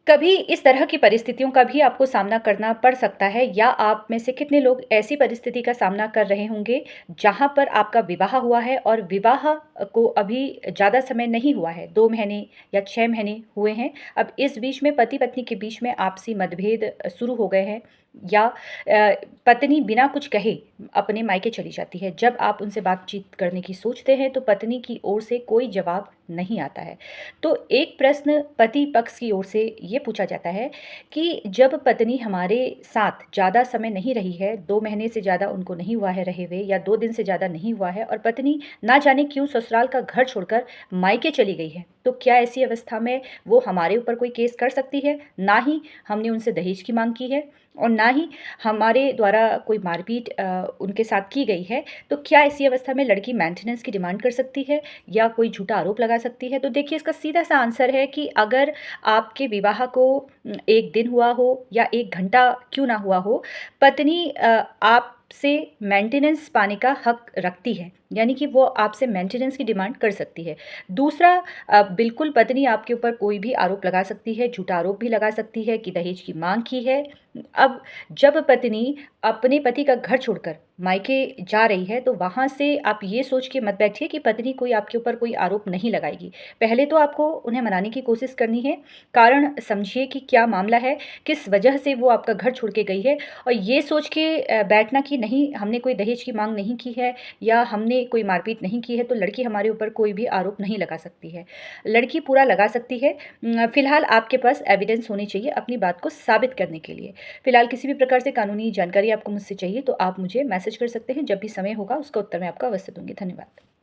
कभी इस तरह की परिस्थितियों का भी आपको सामना करना पड़ सकता है या आप में से कितने लोग ऐसी परिस्थिति का सामना कर रहे होंगे जहाँ पर आपका विवाह हुआ है और विवाह को अभी ज़्यादा समय नहीं हुआ है, 2 महीने या 6 महीने हुए हैं। अब इस बीच में पति-पत्नी के बीच में आपसी मतभेद शुरू हो गए हैं या पत्नी बिना कुछ कहे अपने मायके चली जाती है। जब आप उनसे बातचीत करने की सोचते हैं तो पत्नी की ओर से कोई जवाब नहीं आता है। तो एक प्रश्न पति पक्ष की ओर से ये पूछा जाता है कि जब पत्नी हमारे साथ ज़्यादा समय नहीं रही है, 2 महीने से ज़्यादा उनको नहीं हुआ है रहे हुए या 2 दिन से ज़्यादा नहीं हुआ है और पत्नी ना जाने क्यों ससुराल का घर छोड़कर मायके चली गई है, तो क्या ऐसी अवस्था में वो हमारे ऊपर कोई केस कर सकती है? ना ही हमने उनसे दहेज की माँग की है और ना ही हमारे द्वारा कोई मारपीट उनके साथ की गई है, तो क्या ऐसी अवस्था में लड़की मेंटेनेंस की डिमांड कर सकती है या कोई झूठा आरोप लगा सकती है? तो देखिए इसका सीधा-सा आंसर है कि अगर आपके विवाह को 1 दिन हुआ हो या 1 घंटा क्यों ना हुआ हो, पत्नी आपसे मेंटेनेंस पाने का हक रखती है। यानी कि वो आपसे मेंटेनेंस की डिमांड कर सकती है। दूसरा बिल्कुल पत्नी आपके ऊपर कोई भी आरोप लगा सकती है, झूठा आरोप भी लगा सकती है कि दहेज की माँग की है। अब जब पत्नी अपने पति का घर छोड़कर मायके जा रही है, तो वहाँ से आप ये सोच के मत बैठिए कि पत्नी कोई आपके ऊपर कोई आरोप नहीं लगाएगी। पहले तो आपको उन्हें मनाने की कोशिश करनी है, कारण समझिए कि क्या मामला है, किस वजह से वो आपका घर छोड़ के गई है और ये सोच के बैठना कि नहीं हमने कोई दहेज की माँग नहीं की है या हमने कोई मारपीट नहीं की है, तो लड़की हमारे ऊपर कोई भी आरोप नहीं लगा सकती है। लड़की पूरा लगा सकती है फ़िलहाल आपके पास एविडेंस होनी चाहिए अपनी बात को साबित करने के लिए। फ़िलहाल किसी भी प्रकार से कानूनी जानकारी आपको मुझसे चाहिए तो आप मुझे मैसेज कर सकते हैं। जब भी समय होगा उसका उत्तर मैं आपको अवश्य दूँगी। धन्यवाद।